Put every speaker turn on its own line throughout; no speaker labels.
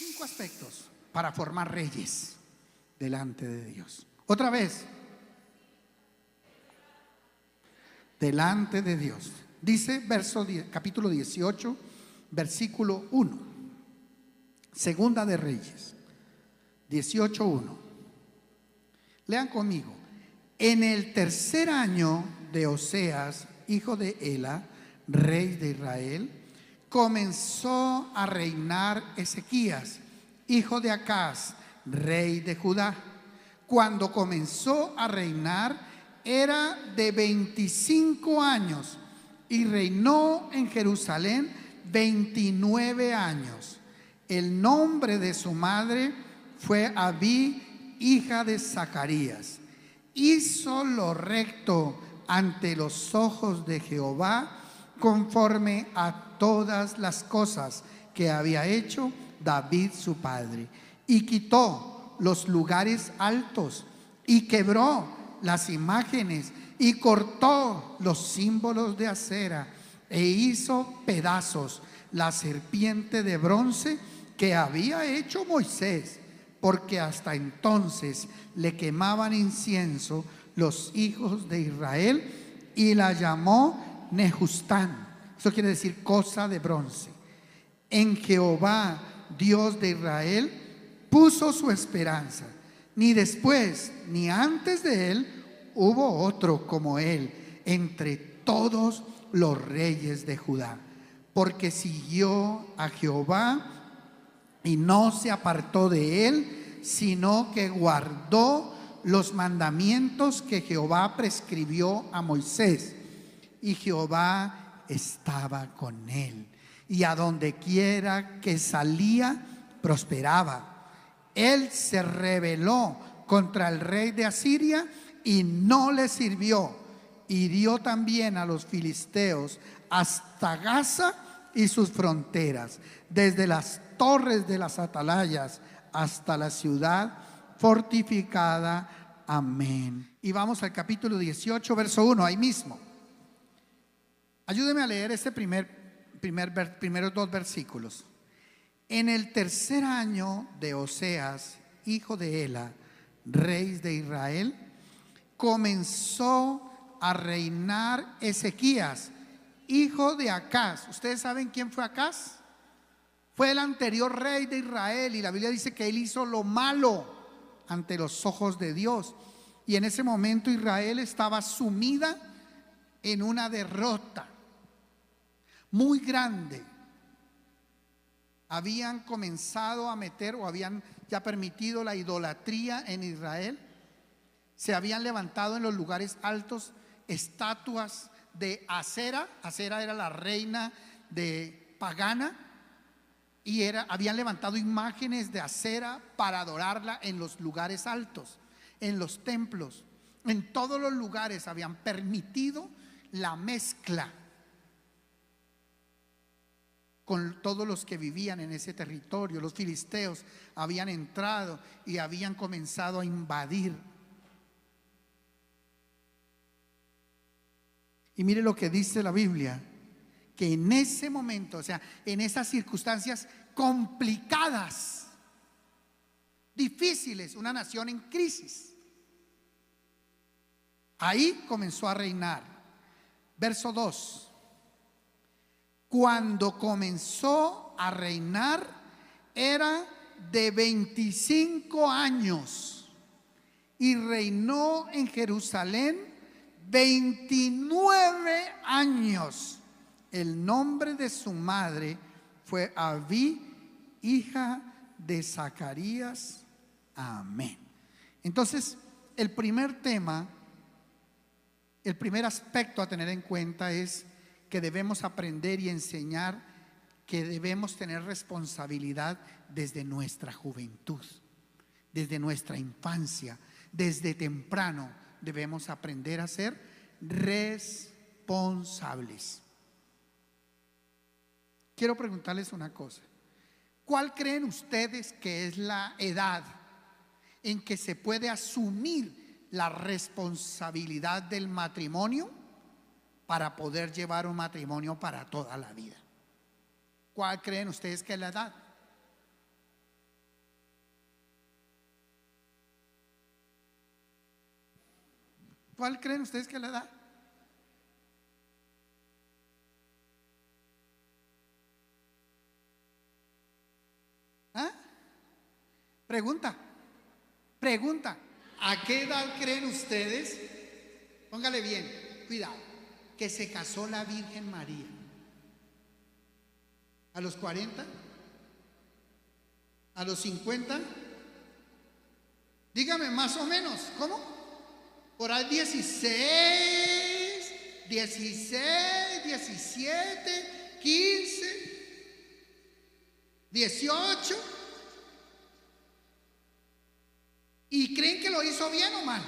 5 aspectos para formar reyes delante de Dios. Otra vez, delante de Dios. Dice capítulo 18, versículo 1. Segunda de Reyes 18:1. Lean conmigo. En el tercer año de Oseas, hijo de Ela, rey de Israel, comenzó a reinar Ezequías, hijo de Acaz, rey de Judá. Cuando comenzó a reinar era de 25 años y reinó en Jerusalén 29 años. El nombre de su madre fue Abí, hija de Zacarías. Hizo lo recto ante los ojos de Jehová, conforme a todas las cosas que había hecho David su padre, y quitó los lugares altos y quebró las imágenes y cortó los símbolos de acera e hizo pedazos la serpiente de bronce que había hecho Moisés, porque hasta entonces le quemaban incienso los hijos de Israel, y la llamó Nehustán. Eso quiere decir cosa de bronce. En Jehová, Dios de Israel, puso su esperanza. Ni después ni antes de él hubo otro como él entre todos los reyes de Judá, porque siguió a Jehová y no se apartó de él, sino que guardó los mandamientos que Jehová prescribió a Moisés. Y Jehová estaba con él, y a donde quiera que salía, prosperaba. Él se rebeló contra el rey de Asiria y no le sirvió. Hirió también a los filisteos hasta Gaza y sus fronteras, desde las torres de las atalayas hasta la ciudad fortificada. Amén. Y vamos al capítulo 18, verso 1, ahí mismo. Ayúdeme a leer este primeros 2 versículos. En el tercer año de Oseas, hijo de Ela, rey de Israel, comenzó a reinar Ezequías, hijo de Acaz. ¿Ustedes saben quién fue Acaz? Fue el anterior rey de Israel, y la Biblia dice que él hizo lo malo ante los ojos de Dios. Y en ese momento Israel estaba sumida en una derrota muy grande. Habían comenzado a meter, o habían ya permitido, la idolatría en Israel. Se habían levantado en los lugares altos estatuas de Acera. Acera era la reina de pagana, y habían levantado imágenes de Acera para adorarla en los lugares altos, en los templos, en todos los lugares. Habían permitido la mezcla con todos los que vivían en ese territorio. Los filisteos habían entrado y habían comenzado a invadir. Y mire lo que dice la Biblia, que en ese momento, o sea, en esas circunstancias complicadas, difíciles, una nación en crisis, ahí comenzó a reinar. Verso 2. Cuando comenzó a reinar era de 25 años y reinó en Jerusalén 29 años. El nombre de su madre fue Abí, hija de Zacarías. Amén. Entonces, el primer tema, el primer aspecto a tener en cuenta es que debemos aprender y enseñar que debemos tener responsabilidad desde nuestra juventud, desde nuestra infancia, desde temprano. Debemos aprender a ser responsables. Quiero preguntarles una cosa. ¿Cuál creen ustedes que es la edad en que se puede asumir la responsabilidad del matrimonio para poder llevar un matrimonio para toda la vida? ¿Cuál creen ustedes que es la edad? ¿Cuál creen ustedes que es la edad? ¿Ah? Pregunta. ¿A qué edad creen ustedes? Póngale bien, cuidado, que se casó la Virgen María. ¿A los 40? ¿A los 50? Dígame más o menos, ¿cómo? Por ahí 16, 17, 15, 18. ¿Y creen que lo hizo bien o mal?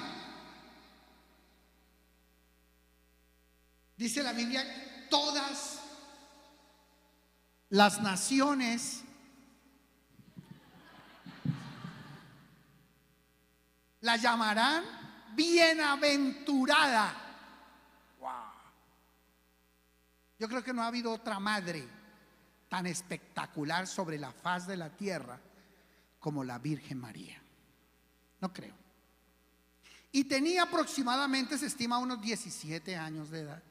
Dice la Biblia, todas las naciones la llamarán bienaventurada. Wow. Yo creo que no ha habido otra madre tan espectacular sobre la faz de la tierra como la Virgen María. No creo. Y tenía aproximadamente, se estima, unos 17 años de edad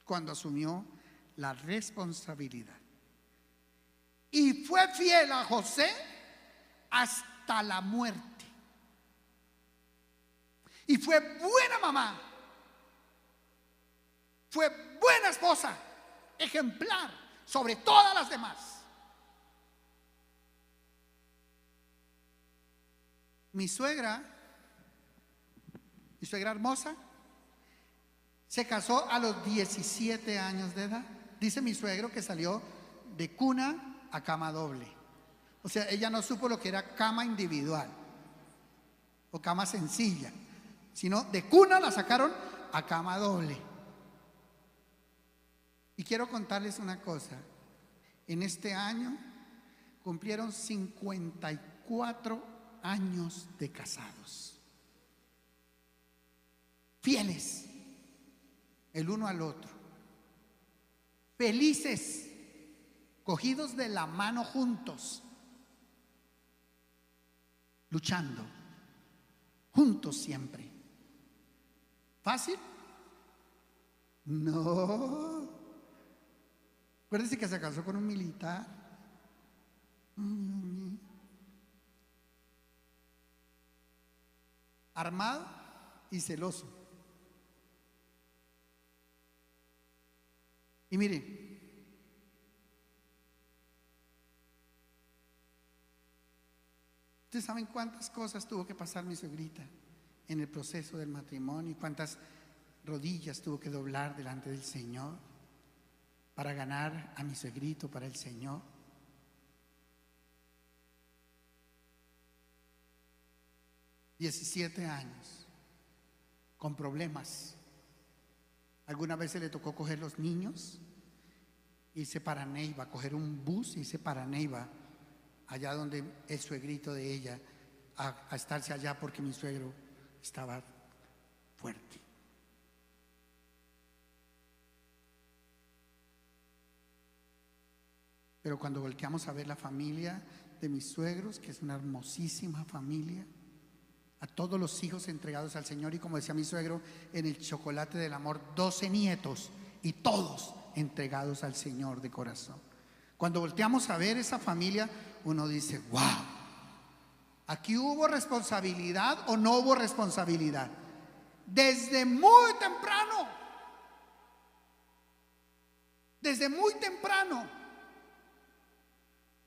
cuando asumió la responsabilidad. Y fue fiel a José hasta la muerte. Y fue buena mamá. Fue buena esposa, ejemplar sobre todas las demás. Mi suegra hermosa, se casó a los 17 años de edad. Dice mi suegro que salió de cuna a cama doble. O sea, ella no supo lo que era cama individual o cama sencilla, sino de cuna la sacaron a cama doble. Y quiero contarles una cosa. En este año cumplieron 54 años de casados, fieles el uno al otro, felices, cogidos de la mano juntos, luchando juntos siempre. ¿Fácil? No. Acuérdense que se casó con un militar. Armado y celoso. Y miren, ustedes saben cuántas cosas tuvo que pasar mi suegrita en el proceso del matrimonio, y cuántas rodillas tuvo que doblar delante del Señor para ganar a mi suegrito para el Señor. ...17 años con problemas. Alguna vez se le tocó coger los niños, irse para Neiva, coger un bus y irse para Neiva, allá donde el suegrito de ella, a estarse allá porque mi suegro estaba fuerte. Pero cuando volteamos a ver la familia de mis suegros, que es una hermosísima familia, a todos los hijos entregados al Señor, y como decía mi suegro, en el chocolate del amor, 12 nietos, y todos entregados al Señor de corazón. Cuando volteamos a ver esa familia, uno dice, wow, ¿aquí hubo responsabilidad o no hubo responsabilidad? Desde muy temprano. Desde muy temprano.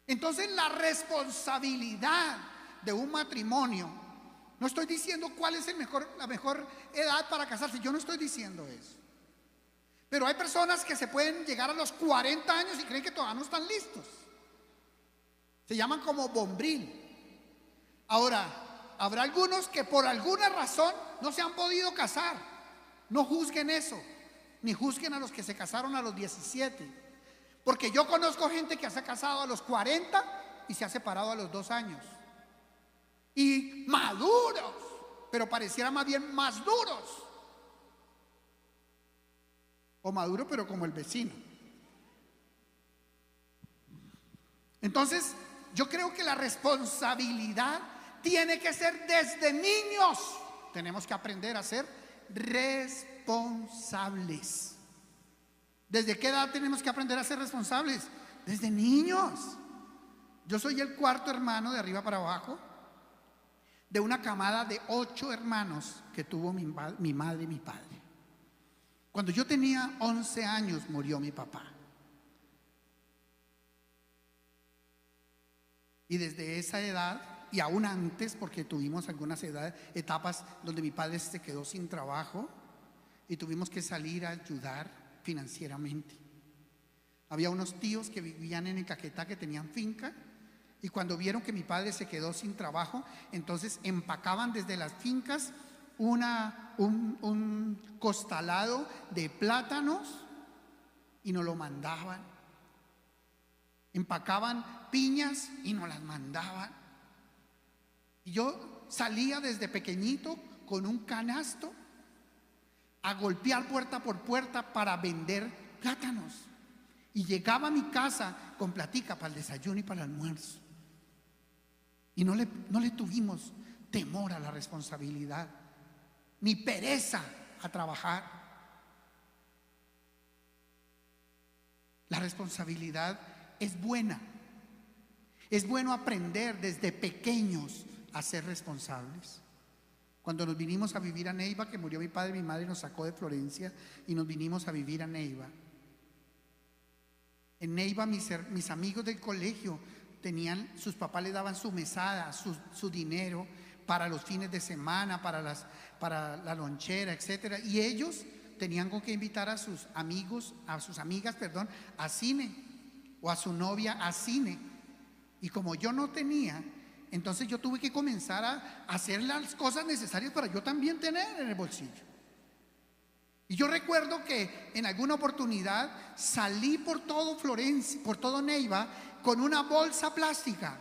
Entonces la responsabilidad de un matrimonio, no estoy diciendo cuál es la mejor edad para casarse, yo no estoy diciendo eso. Pero hay personas que se pueden llegar a los 40 años y creen que todavía no están listos. Se llaman como bombril. Ahora, habrá algunos que por alguna razón no se han podido casar. No juzguen eso, ni juzguen a los que se casaron a los 17. Porque yo conozco gente que se ha casado a los 40 y se ha separado a los 2 años. Y maduros, pero pareciera más bien más duros. O maduro, pero como el vecino. Entonces, yo creo que la responsabilidad tiene que ser desde niños. Tenemos que aprender a ser responsables. ¿Desde qué edad tenemos que aprender a ser responsables? Desde niños. Yo soy el cuarto hermano de arriba para abajo de una camada de 8 hermanos que tuvo mi madre y mi padre. Cuando yo tenía 11 años murió mi papá. Y desde esa edad, y aún antes, porque tuvimos algunas etapas donde mi padre se quedó sin trabajo y tuvimos que salir a ayudar financieramente. Había unos tíos que vivían en el Caquetá, que tenían finca, y cuando vieron que mi padre se quedó sin trabajo, entonces empacaban desde las fincas un costalado de plátanos y nos lo mandaban. Empacaban piñas y nos las mandaban. Y yo salía desde pequeñito con un canasto a golpear puerta por puerta para vender plátanos. Y llegaba a mi casa con platica para el desayuno y para el almuerzo. Y no le tuvimos temor a la responsabilidad, ni pereza a trabajar. La responsabilidad es buena. Es bueno aprender desde pequeños a ser responsables. Cuando nos vinimos a vivir a Neiva, que murió mi padre, mi madre nos sacó de Florencia y nos vinimos a vivir a Neiva. En Neiva mis amigos del colegio sus papás les daban su mesada, su dinero para los fines de semana, para la lonchera, etcétera. Y ellos tenían con qué invitar a sus amigos, a sus amigas, a cine, o a su novia a cine. Y como yo no tenía, entonces yo tuve que comenzar a hacer las cosas necesarias para yo también tener en el bolsillo. Y yo recuerdo que en alguna oportunidad salí por todo Florencia, por todo Neiva, con una bolsa plástica,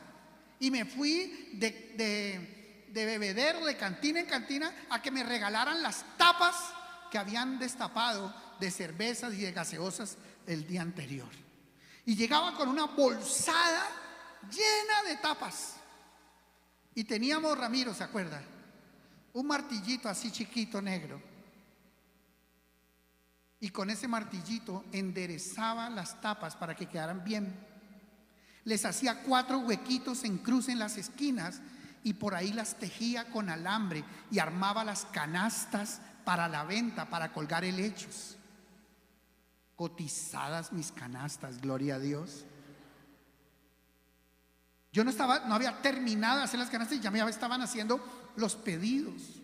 y me fui de bebedero, de cantina en cantina, a que me regalaran las tapas que habían destapado de cervezas y de gaseosas el día anterior. Y llegaba con una bolsada llena de tapas. Y teníamos, Ramiro, ¿se acuerda? Un martillito así chiquito, negro. Y con ese martillito enderezaba las tapas para que quedaran bien. Les hacía 4 huequitos en cruz en las esquinas y por ahí las tejía con alambre y armaba las canastas para la venta, para colgar helechos. Cotizadas mis canastas, gloria a Dios. Yo no había terminado de hacer las canastas y ya me estaban haciendo los pedidos.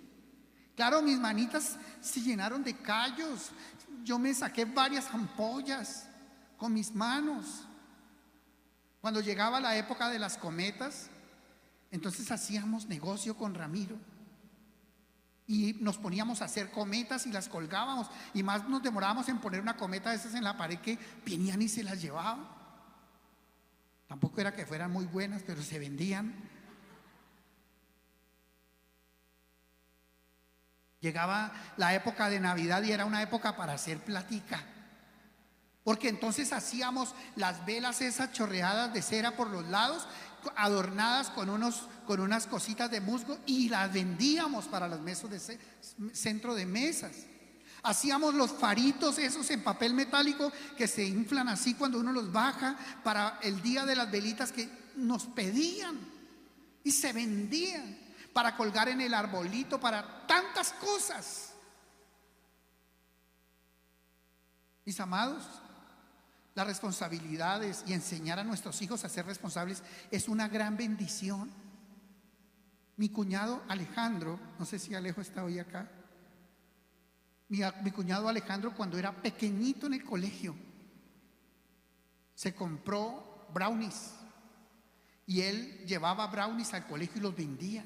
Claro, mis manitas se llenaron de callos. Yo me saqué varias ampollas con mis manos. Cuando llegaba la época de las cometas, entonces hacíamos negocio con Ramiro y nos poníamos a hacer cometas y las colgábamos, y más nos demorábamos en poner una cometa de esas en la pared que venían y se las llevaban. Tampoco era que fueran muy buenas, pero se vendían. Llegaba la época de Navidad y era una época para hacer platica, porque entonces hacíamos las velas esas chorreadas de cera por los lados, adornadas con unas cositas de musgo, y las vendíamos para los mesos de centro de mesas. Hacíamos los faritos esos en papel metálico que se inflan así cuando uno los baja, para el día de las velitas que nos pedían, y se vendían para colgar en el arbolito, para tantas cosas. Mis amados, las responsabilidades y enseñar a nuestros hijos a ser responsables es una gran bendición. Mi cuñado Alejandro, no sé si Alejo está hoy acá. Mi cuñado Alejandro, cuando era pequeñito en el colegio, se compró brownies y él llevaba brownies al colegio y los vendía.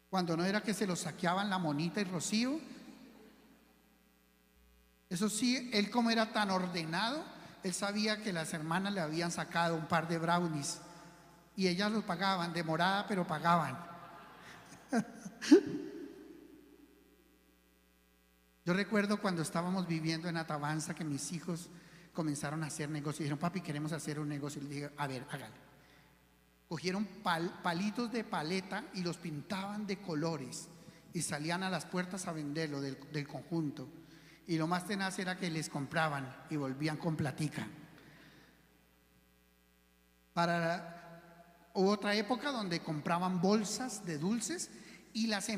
Cuando no era que se los saqueaban la Monita y Rocío. Eso sí, él, como era tan ordenado, él sabía que las hermanas le habían sacado un par de brownies y ellas los pagaban, demorada, pero pagaban. Yo recuerdo cuando estábamos viviendo en Atabanza que mis hijos comenzaron a hacer negocios y dijeron: papi, queremos hacer un negocio. Y le dije: a ver, hágalo. cogieron palitos de paleta y los pintaban de colores y salían a las puertas a venderlo del conjunto. Y lo más tenaz era que les compraban y volvían con platica. Hubo otra época donde compraban bolsas de dulces y las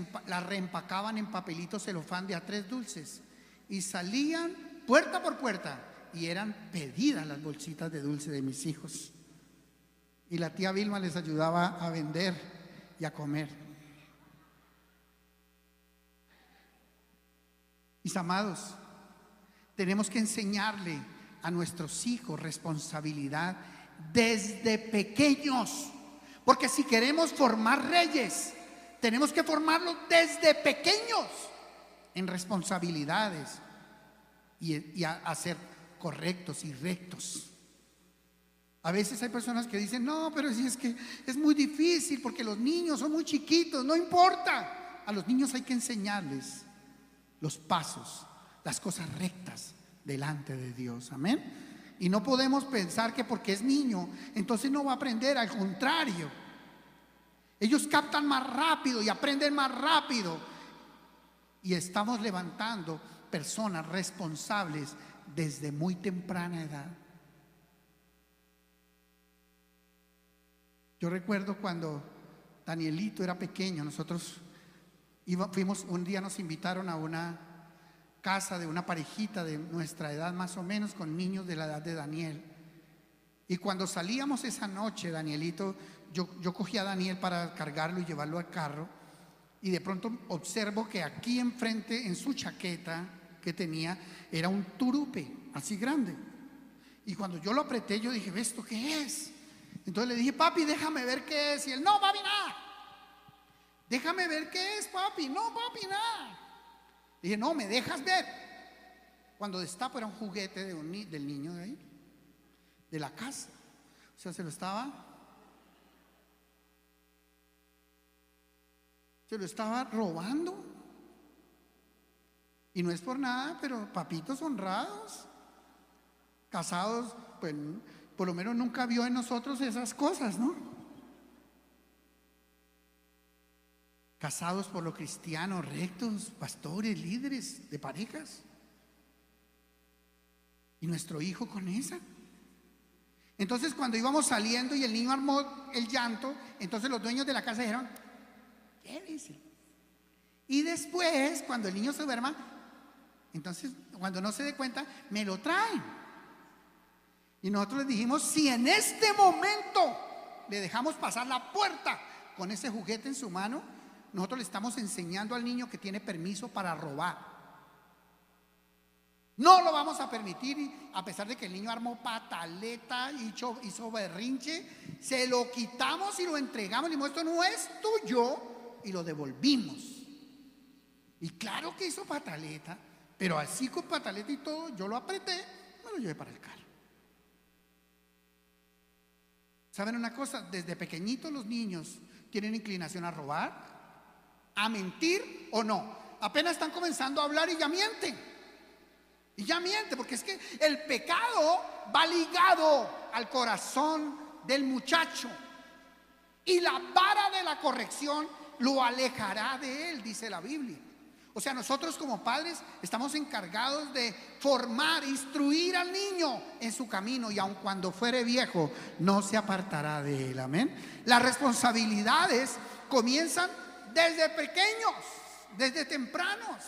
reempacaban en papelitos celofán de a 3 dulces y salían puerta por puerta y eran pedidas las bolsitas de dulce de mis hijos. Y la tía Vilma les ayudaba a vender y a comer. Mis amados, tenemos que enseñarle a nuestros hijos responsabilidad desde pequeños, porque si queremos formar reyes, tenemos que formarlos desde pequeños en responsabilidades y a ser correctos y rectos. A veces hay personas que dicen: no, pero si es que es muy difícil porque los niños son muy chiquitos. No importa, a los niños hay que enseñarles los pasos, las cosas rectas delante de Dios. Amén. Y no podemos pensar que porque es niño entonces no va a aprender. Al contrario, ellos captan más rápido y aprenden más rápido. Y estamos levantando personas responsables desde muy temprana edad. Yo recuerdo cuando Danielito era pequeño, nosotros fuimos, un día nos invitaron a una casa de una parejita de nuestra edad más o menos, con niños de la edad de Daniel. Y cuando salíamos esa noche, Danielito, yo cogí a Daniel para cargarlo y llevarlo al carro, y de pronto observo que aquí enfrente, en su chaqueta que tenía, era un turupe así grande. Y cuando yo lo apreté, yo dije: ¿esto qué es? Entonces le dije: papi, déjame ver qué es. Y él: no, papi, nada. Déjame ver qué es, papi. No, papi, nada. Le dije: no, ¿me dejas ver? Cuando destapo, era un juguete del niño de ahí, de la casa. O sea, se lo estaba robando. Y no es por nada, pero papitos honrados, casados, pues por lo menos nunca vio en nosotros esas cosas, ¿no? Casados por lo cristiano, rectos, pastores, líderes de parejas. Y nuestro hijo con esa. Entonces, cuando íbamos saliendo y el niño armó el llanto, entonces los dueños de la casa dijeron: llévese. Y después, cuando el niño se duerma, entonces, cuando no se dé cuenta, me lo traen. Y nosotros les dijimos: si en este momento le dejamos pasar la puerta con ese juguete en su mano, nosotros le estamos enseñando al niño que tiene permiso para robar. No lo vamos a permitir. Y a pesar de que el niño armó pataleta y hizo berrinche, se lo quitamos y lo entregamos. Y dijimos: esto no es tuyo, y lo devolvimos. Y claro que hizo pataleta, pero así con pataleta y todo, yo lo apreté, me lo llevé para el carro. ¿Saben una cosa? Desde pequeñitos los niños tienen inclinación a robar, a mentir o no. Apenas están comenzando a hablar y ya mienten. Y ya miente, porque es que el pecado va ligado al corazón del muchacho, y la vara de la corrección lo alejará de él, dice la Biblia. O sea, nosotros como padres estamos encargados de formar, instruir al niño en su camino, y aun cuando fuere viejo no se apartará de él. Amén. Las responsabilidades comienzan desde pequeños, desde tempranos.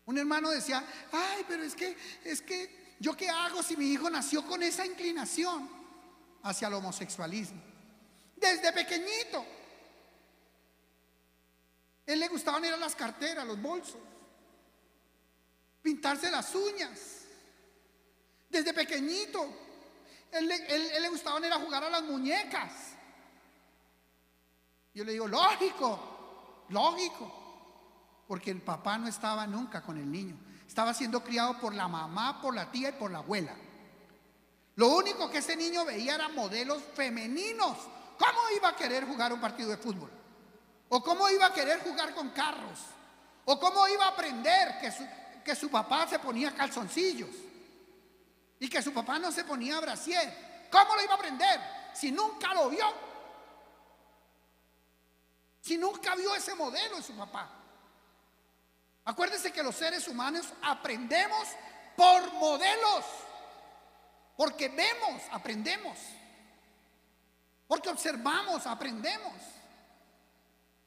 Un hermano decía: ay, pero es que ¿yo qué hago si mi hijo nació con esa inclinación hacia el homosexualismo? Desde pequeñito. Él le gustaban ir a las carteras, los bolsos, pintarse las uñas. Desde pequeñito. Él le gustaban ir a jugar a las muñecas. Yo le digo: lógico, porque el papá no estaba nunca con el niño. Estaba siendo criado por la mamá, por la tía y por la abuela. Lo único que ese niño veía eran modelos femeninos. ¿Cómo iba a querer jugar un partido de fútbol? ¿O cómo iba a querer jugar con carros? ¿O cómo iba a aprender que su papá se ponía calzoncillos y que su papá no se ponía brasier? ¿Cómo lo iba a aprender? si nunca lo vio? Si nunca vio ese modelo de su papá. Acuérdese que los seres humanos aprendemos por modelos. Porque vemos, aprendemos. Porque observamos, aprendemos.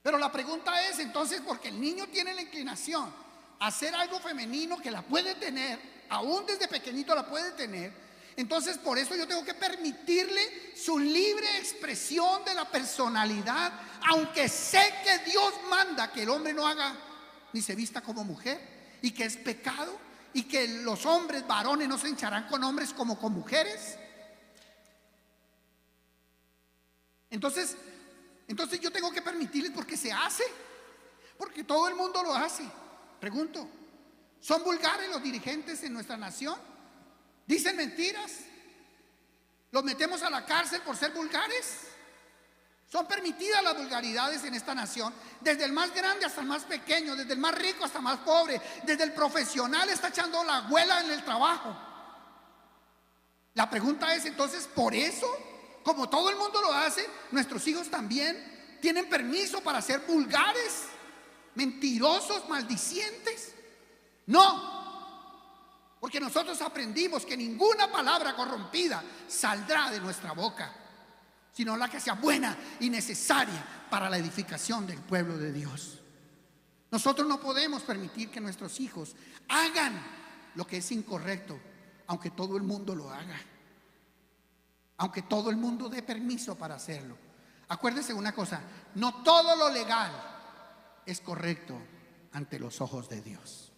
Pero la pregunta es entonces, porque el niño tiene la inclinación a hacer algo femenino que la puede tener, aún desde pequeñito la puede tener, entonces por eso yo tengo que permitirle su libre expresión de la personalidad, aunque sé que Dios manda que el hombre no haga ni se vista como mujer, y que es pecado, y que los hombres varones no se hincharán con hombres como con mujeres. Entonces yo tengo que permitirles, porque se hace, porque todo el mundo lo hace. Pregunto, ¿son vulgares los dirigentes en nuestra nación? ¿Dicen mentiras? ¿Los metemos a la cárcel por ser vulgares? Son permitidas las vulgaridades en esta nación, desde el más grande hasta el más pequeño, desde el más rico hasta el más pobre, desde el profesional está echando la huela en el trabajo. La pregunta es entonces, por eso, como todo el mundo lo hace, nuestros hijos también tienen permiso para ser vulgares, mentirosos, maldicientes. No, porque nosotros aprendimos que ninguna palabra corrompida saldrá de nuestra boca, sino la que sea buena y necesaria para la edificación del pueblo de Dios. Nosotros no podemos permitir que nuestros hijos hagan lo que es incorrecto, aunque todo el mundo lo haga, aunque todo el mundo dé permiso para hacerlo. Acuérdese una cosa, no todo lo legal es correcto ante los ojos de Dios.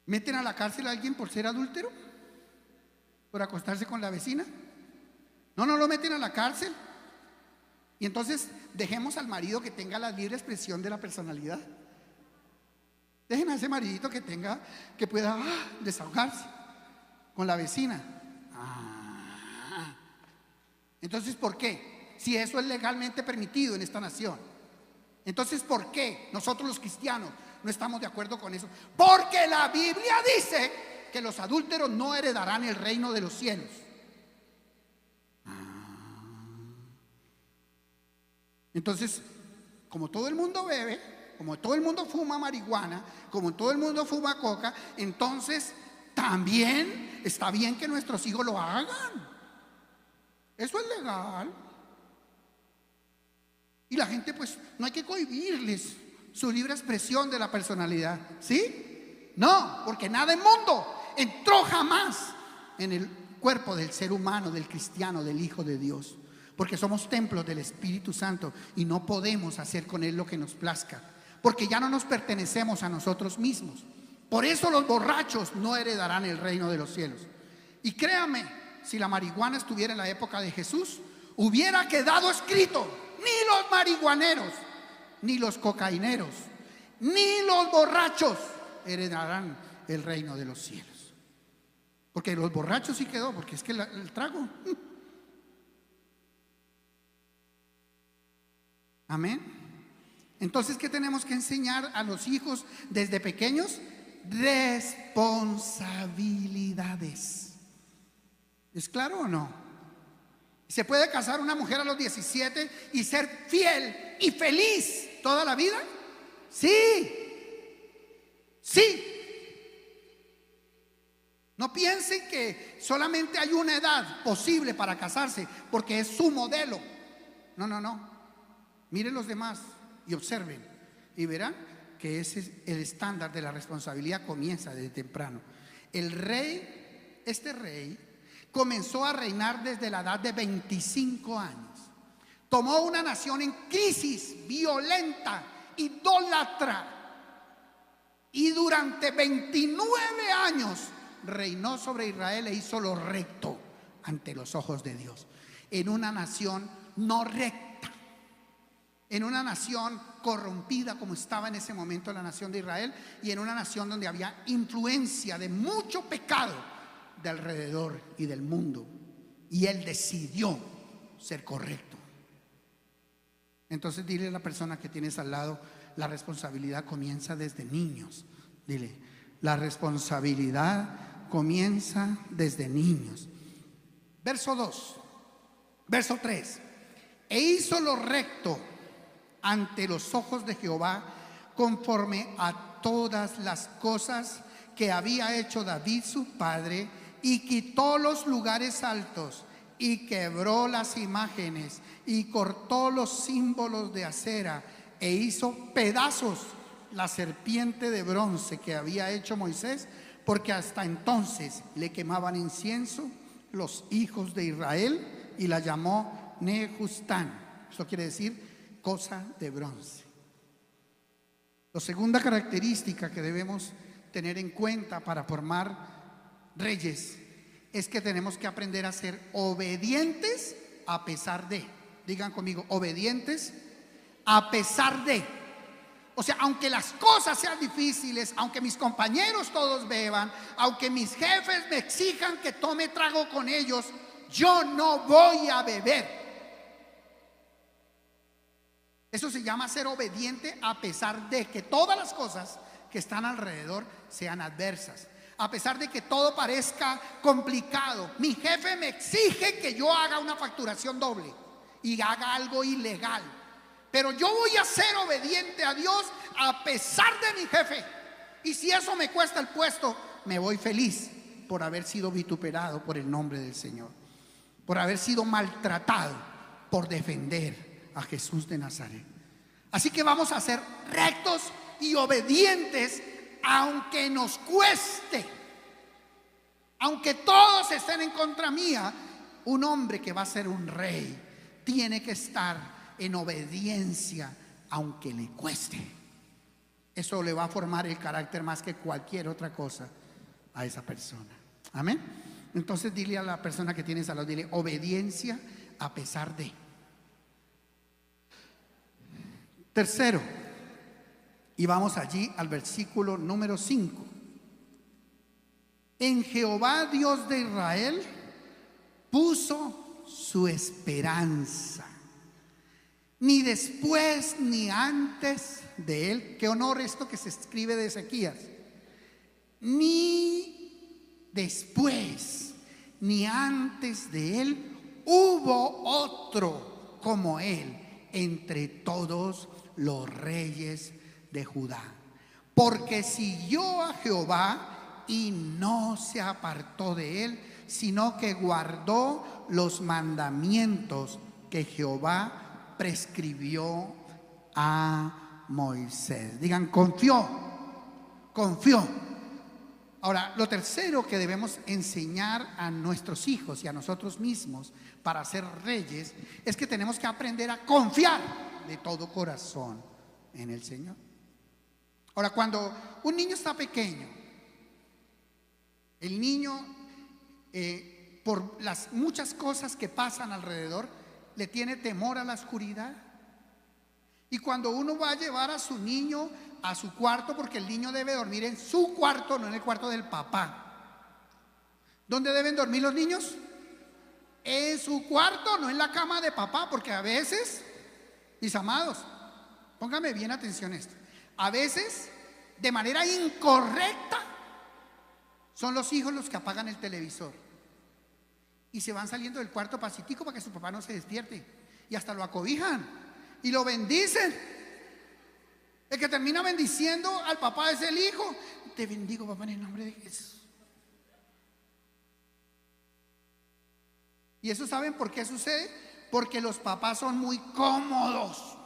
¿Meten a la cárcel a alguien por ser adúltero? ¿Por acostarse con la vecina? No lo meten a la cárcel. Y entonces dejemos al marido que tenga la libre expresión de la personalidad. Dejen a ese maridito que pueda desahogarse con la vecina. Entonces, ¿por qué? Si eso es legalmente permitido en esta nación, entonces ¿por qué nosotros los cristianos no estamos de acuerdo con eso? Porque la Biblia dice que los adúlteros no heredarán el reino de los cielos. Entonces, como todo el mundo bebe, como todo el mundo fuma marihuana, como todo el mundo fuma coca, entonces también está bien que nuestros hijos lo hagan. Eso es legal. Y la gente, pues, no hay que cohibirles su libre expresión de la personalidad. ¿Sí? No, porque nada inmundo entró jamás en el cuerpo del ser humano, del cristiano, del Hijo de Dios. Porque somos templos del Espíritu Santo y no podemos hacer con él lo que nos plazca, porque ya no nos pertenecemos a nosotros mismos. Por eso los borrachos no heredarán el reino de los cielos. Y créame, si la marihuana estuviera en la época de Jesús, hubiera quedado escrito: ni los marihuaneros, ni los cocaineros, ni los borrachos heredarán el reino de los cielos. Porque los borrachos sí quedó, porque es que el trago. Amén. Entonces, ¿qué tenemos que enseñar a los hijos desde pequeños? Responsabilidades. ¿Es claro o no? ¿Se puede casar una mujer a los 17 y ser fiel y feliz toda la vida? Sí. Sí. No piensen que solamente hay una edad posible para casarse porque es su modelo. No. Miren los demás y observen y verán que ese es el estándar de la responsabilidad. Comienza desde temprano. Este rey comenzó a reinar desde la edad de 25 años. Tomó una nación en crisis, violenta, idólatra, y durante 29 años reinó sobre Israel e hizo lo recto ante los ojos de Dios. En una nación no recta, en una nación corrompida como estaba en ese momento la nación de Israel, y en una nación donde había influencia de mucho pecado de alrededor y del mundo, y él decidió ser correcto. Entonces dile a la persona que tienes al lado: la responsabilidad comienza desde niños. Dile: la responsabilidad comienza desde niños. Verso 2, verso 3. E hizo lo recto ante los ojos de Jehová, conforme a todas las cosas que había hecho David su padre, y quitó los lugares altos, y quebró las imágenes, y cortó los símbolos de acera, e hizo pedazos la serpiente de bronce que había hecho Moisés, porque hasta entonces le quemaban incienso los hijos de Israel, y la llamó Nehustán. Eso quiere decir cosa de bronce. La segunda característica que debemos tener en cuenta para formar reyes es que tenemos que aprender a ser obedientes a pesar de. Digan conmigo, obedientes a pesar de. O sea, aunque las cosas sean difíciles, aunque mis compañeros todos beban, aunque mis jefes me exijan que tome trago con ellos, yo no voy a beber. Eso se llama ser obediente a pesar de que todas las cosas que están alrededor sean adversas. A pesar de que todo parezca complicado, mi jefe me exige que yo haga una facturación doble y haga algo ilegal. Pero yo voy a ser obediente a Dios a pesar de mi jefe. Y si eso me cuesta el puesto, me voy feliz por haber sido vituperado por el nombre del Señor, por haber sido maltratado por defender a Jesús de Nazaret. Así que vamos a ser rectos y obedientes, aunque nos cueste, aunque todos estén en contra mía. Un hombre que va a ser un rey tiene que estar en obediencia, aunque le cueste. Eso le va a formar el carácter más que cualquier otra cosa a esa persona. Amén. Entonces dile a la persona que tienes al lado, dile obediencia a pesar de. Tercero, y vamos allí al versículo número 5. En Jehová Dios de Israel puso su esperanza, ni después ni antes de él. Qué honor esto que se escribe de Ezequías. Ni después ni antes de él hubo otro como él entre todos los reyes de Judá, porque siguió a Jehová y no se apartó de él, sino que guardó los mandamientos que Jehová prescribió a Moisés. Digan, confió. Ahora, lo tercero que debemos enseñar a nuestros hijos y a nosotros mismos para ser reyes es que tenemos que aprender a confiar de todo corazón en el Señor. Ahora, cuando un niño está pequeño, el niño por las muchas cosas que pasan alrededor le tiene temor a la oscuridad. Y cuando uno va a llevar a su niño a su cuarto, porque el niño debe dormir en su cuarto, no en el cuarto del papá. ¿Dónde deben dormir los niños? En su cuarto, no en la cama de papá, porque a veces, mis amados, póngame bien atención a esto, a veces de manera incorrecta son los hijos los que apagan el televisor y se van saliendo del cuarto pasitico para que su papá no se despierte, y hasta lo acobijan y lo bendicen. El que termina bendiciendo al papá es el hijo. Te bendigo, papá, en el nombre de Jesús. ¿Y eso saben por qué sucede? Porque los papás son muy cómodos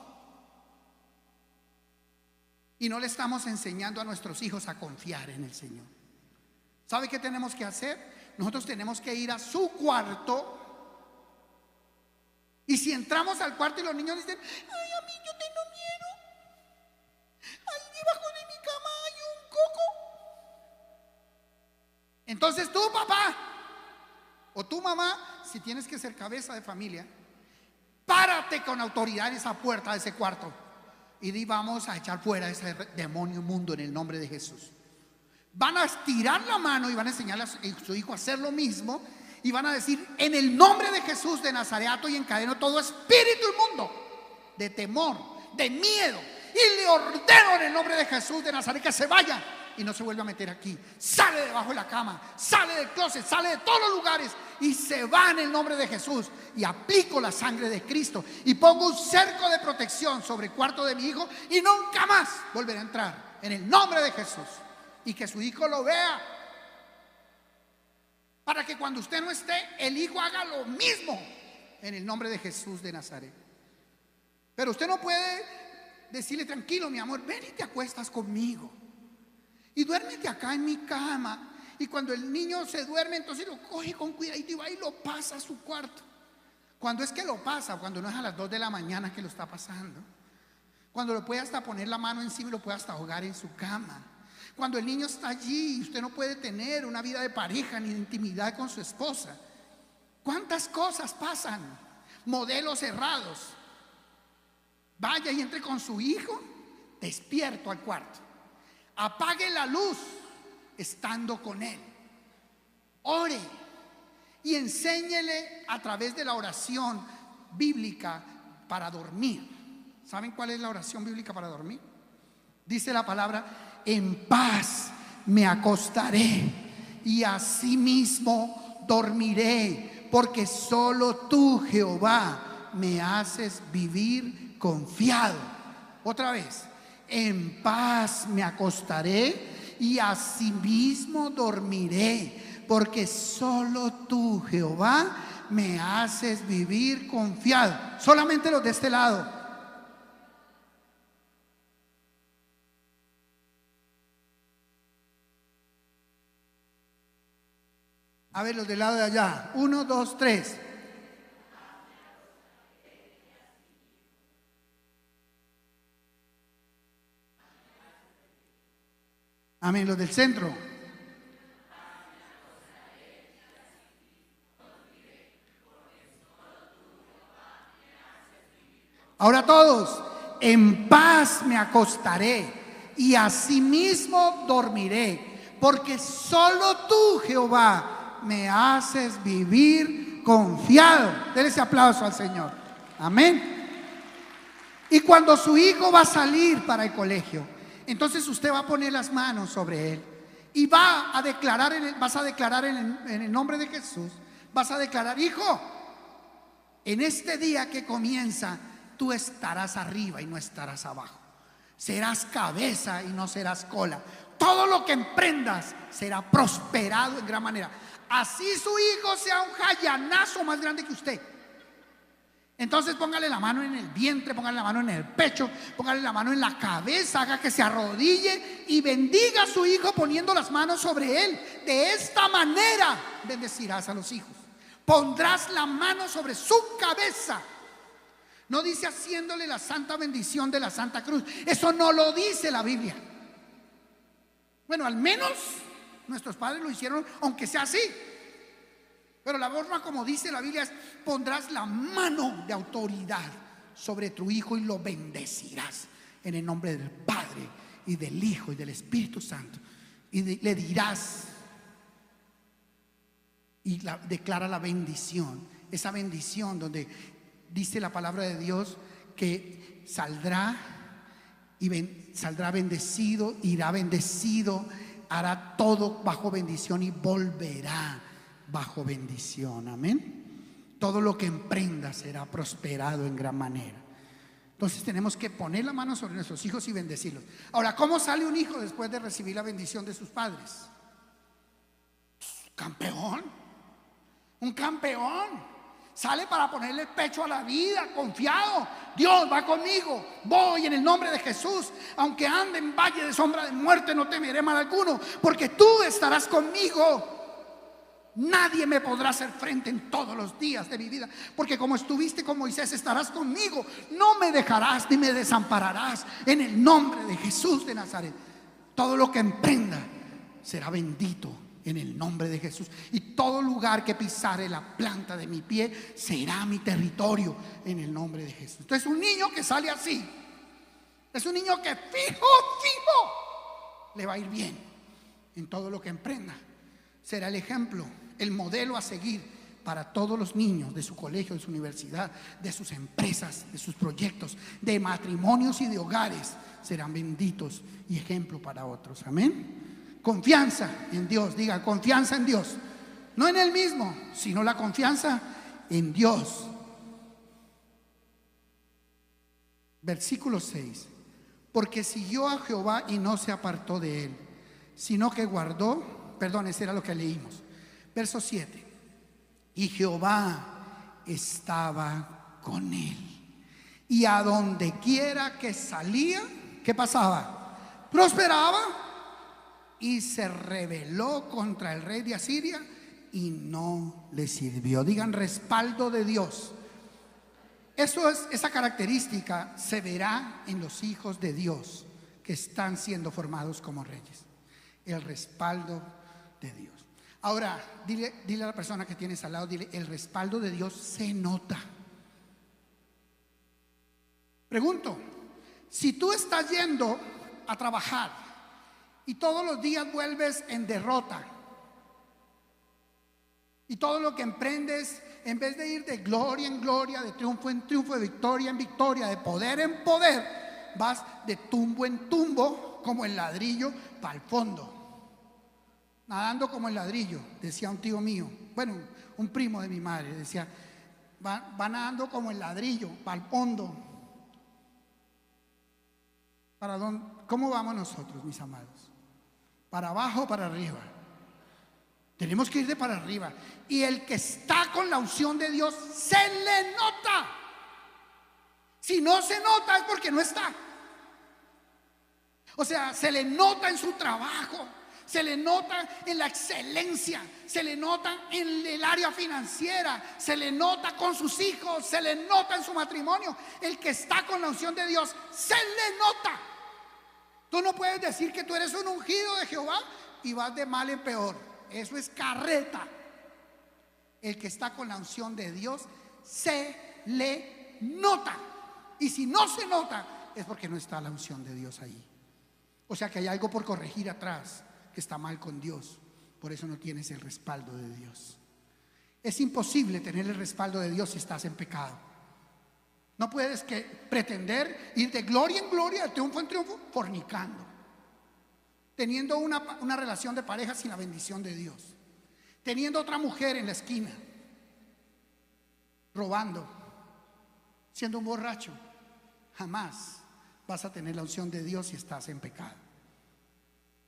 y no le estamos enseñando a nuestros hijos a confiar en el Señor. ¿Sabe qué tenemos que hacer? Nosotros tenemos que ir a su cuarto. Y si entramos al cuarto y los niños dicen, ay, a mí yo tengo miedo, ay, debajo de mi cama hay un coco. Entonces tú, papá, o tu mamá, si tienes que ser cabeza de familia, párate con autoridad en esa puerta de ese cuarto y di, vamos a echar fuera ese demonio inmundo en el nombre de Jesús. Van a estirar la mano y van a enseñarle a su hijo a hacer lo mismo. Y van a decir, en el nombre de Jesús de Nazaret, y encadeno todo espíritu inmundo de temor, de miedo, y le ordeno en el nombre de Jesús de Nazaret que se vaya y no se vuelve a meter aquí. Sale debajo de la cama, sale del closet, sale de todos los lugares y se va en el nombre de Jesús. Y aplico la sangre de Cristo y pongo un cerco de protección sobre el cuarto de mi hijo y nunca más volverá a entrar en el nombre de Jesús. Y que su hijo lo vea, para que cuando usted no esté, el hijo haga lo mismo en el nombre de Jesús de Nazaret. Pero usted no puede decirle: tranquilo, mi amor, ven y te acuestas conmigo y duérmete acá en mi cama. Y cuando el niño se duerme, entonces lo coge con cuidadito y va y lo pasa a su cuarto. Cuando es que lo pasa, cuando no es a las 2 de la mañana que lo está pasando. Cuando lo puede hasta poner la mano encima y lo puede hasta ahogar en su cama. Cuando el niño está allí y usted no puede tener una vida de pareja ni de intimidad con su esposa. ¿Cuántas cosas pasan? Modelos errados. Vaya y entre con su hijo despierto al cuarto. Apague la luz estando con él. Ore y enséñele a través de la oración bíblica para dormir. ¿Saben cuál es la oración bíblica para dormir? Dice la palabra: en paz me acostaré y asimismo dormiré, porque solo tú, Jehová, me haces vivir confiado. Otra vez: en paz me acostaré y asimismo dormiré, porque solo tú, Jehová, me haces vivir confiado. Solamente los de este lado. A ver, los del lado de allá. 1, 2, 3. Amén, los del centro. Ahora todos: en paz me acostaré y asimismo dormiré, porque solo tú, Jehová, me haces vivir confiado. Denle ese aplauso al Señor. Amén. Y cuando su hijo va a salir para el colegio, entonces usted va a poner las manos sobre él y vas a declarar en el nombre de Jesús, vas a declarar: hijo, en este día que comienza, tú estarás arriba y no estarás abajo. Serás cabeza y no serás cola. Todo lo que emprendas será prosperado en gran manera. Así su hijo sea un jayanazo más grande que usted. Entonces póngale la mano en el vientre, póngale la mano en el pecho, póngale la mano en la cabeza, haga que se arrodille y bendiga a su hijo poniendo las manos sobre él. De esta manera bendecirás a los hijos. Pondrás la mano sobre su cabeza. No dice haciéndole la santa bendición de la Santa Cruz. Eso no lo dice la Biblia. Bueno, al menos nuestros padres lo hicieron, aunque sea así. Pero la forma como dice la Biblia es: pondrás la mano de autoridad sobre tu hijo y lo bendecirás en el nombre del Padre y del Hijo y del Espíritu Santo. Y le dirás, y declara la bendición. Esa bendición donde dice la palabra de Dios que saldrá bendecido, irá bendecido, hará todo bajo bendición y volverá bajo bendición. Amén. Todo lo que emprenda será prosperado en gran manera. Entonces tenemos que poner la mano sobre nuestros hijos y bendecirlos. Ahora, ¿cómo sale un hijo después de recibir la bendición de sus padres? Campeón. Un campeón. Sale para ponerle el pecho a la vida, confiado. Dios va conmigo. Voy en el nombre de Jesús. Aunque ande en valle de sombra de muerte, no temeré mal alguno, porque tú estarás conmigo. Nadie me podrá hacer frente en todos los días de mi vida, porque como estuviste con Moisés, estarás conmigo. No me dejarás ni me desampararás, en el nombre de Jesús de Nazaret. Todo lo que emprenda será bendito en el nombre de Jesús. Y todo lugar que pisare la planta de mi pie será mi territorio en el nombre de Jesús. Entonces, un niño que sale así es un niño que fijo le va a ir bien en todo lo que emprenda. Será el ejemplo, el modelo a seguir para todos los niños de su colegio, de su universidad, de sus empresas, de sus proyectos, de matrimonios y de hogares, serán benditos y ejemplo para otros. Amén. Confianza en Dios, diga confianza en Dios, no en Él mismo, sino la confianza en Dios. Versículo 6. Porque siguió a Jehová y no se apartó de él, sino que guardó, perdón, ese era lo que leímos. Verso 7. Y Jehová estaba con él, y a donde quiera que salía, ¿qué pasaba? Prosperaba, y se rebeló contra el rey de Asiria y no le sirvió. Digan respaldo de Dios. Esa característica se verá en los hijos de Dios que están siendo formados como reyes. El respaldo de Dios. Ahora, dile a la persona que tienes al lado, dile, el respaldo de Dios se nota. Pregunto, si tú estás yendo a trabajar y todos los días vuelves en derrota, y todo lo que emprendes, en vez de ir de gloria en gloria, de triunfo en triunfo, de victoria en victoria, de poder en poder, vas de tumbo en tumbo, como el ladrillo para el fondo, nadando como el ladrillo, decía un tío mío, bueno, un primo de mi madre, decía, va nadando como el ladrillo para el fondo. ¿Cómo vamos nosotros, mis amados? ¿Para abajo o para arriba? Tenemos que ir de para arriba. Y el que está con la unción de Dios se le nota. Si no se nota es porque no está. O sea, se le nota en su trabajo, se le nota en la excelencia, se le nota en el área financiera, se le nota con sus hijos, se le nota en su matrimonio. El que está con la unción de Dios se le nota. Tú no puedes decir que tú eres un ungido de Jehová y vas de mal en peor. Eso es carreta. El que está con la unción de Dios se le nota. Y si no se nota es porque no está la unción de Dios ahí. O sea que hay algo por corregir atrás que está mal con Dios. Por eso no tienes el respaldo de Dios. Es imposible tener el respaldo de Dios si estás en pecado. No puedes pretender ir de gloria en gloria, de triunfo en triunfo, fornicando, teniendo una relación de pareja sin la bendición de Dios, teniendo otra mujer en la esquina, robando, siendo un borracho. Jamás vas a tener la unción de Dios si estás en pecado.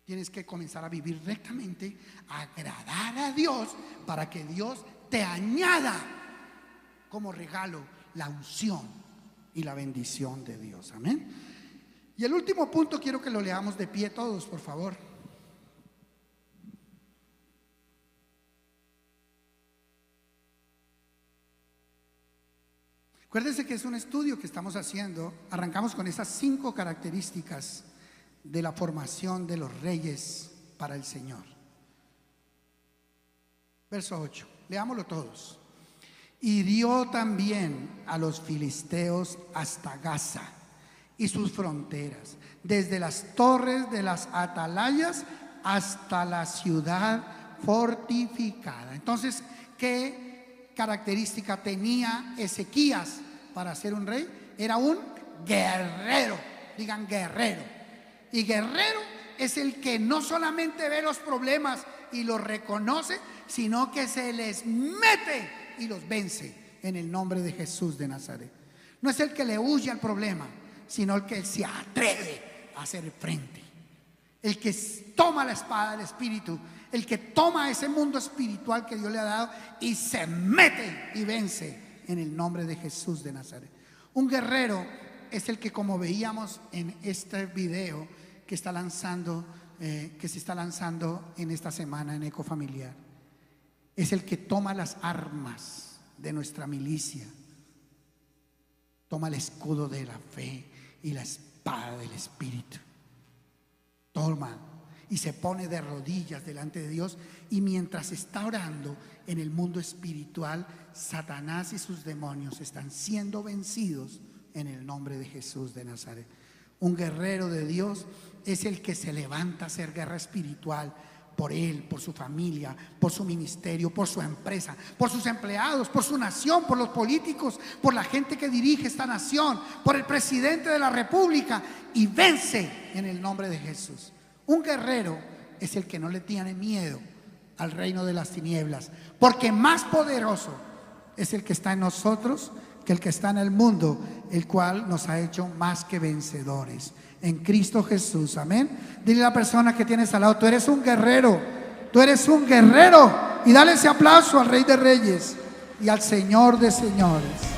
Tienes que comenzar a vivir rectamente, agradar a Dios, para que Dios te añada como regalo la unción y la bendición de Dios. Amén. Y el último punto quiero que lo leamos de pie todos, por favor. Acuérdense que es un estudio que estamos haciendo. Arrancamos con esas 5 características de la formación de los reyes para el Señor. Verso 8, leámoslo todos. Hirió también a los filisteos hasta Gaza y sus fronteras, desde las torres de las atalayas hasta la ciudad fortificada. Entonces, ¿qué característica tenía Ezequías para ser un rey? Era un guerrero. Digan guerrero. Y guerrero es el que no solamente ve los problemas y los reconoce, sino que se les mete y los vence en el nombre de Jesús de Nazaret. No es el que le huye al problema, sino el que se atreve a hacer frente. El que toma la espada del Espíritu, el que toma ese mundo espiritual que Dios le ha dado y se mete y vence en el nombre de Jesús de Nazaret. Un guerrero es el que, como veíamos en este video que está lanzando, que se está lanzando en esta semana en Ecofamiliar, es el que toma las armas de nuestra milicia, toma el escudo de la fe y la espada del Espíritu, toma y se pone de rodillas delante de Dios, y mientras está orando en el mundo espiritual, Satanás y sus demonios están siendo vencidos en el nombre de Jesús de Nazaret. Un guerrero de Dios es el que se levanta a hacer guerra espiritual por él, por su familia, por su ministerio, por su empresa, por sus empleados, por su nación, por los políticos, por la gente que dirige esta nación, por el presidente de la república, y vence en el nombre de Jesús. Un guerrero es el que no le tiene miedo al reino de las tinieblas, porque más poderoso es el que está en nosotros que el que está en el mundo, el cual nos ha hecho más que vencedores en Cristo Jesús. Amén. Dile a la persona que tienes al lado: tú eres un guerrero, tú eres un guerrero. Y dale ese aplauso al Rey de Reyes y al Señor de Señores.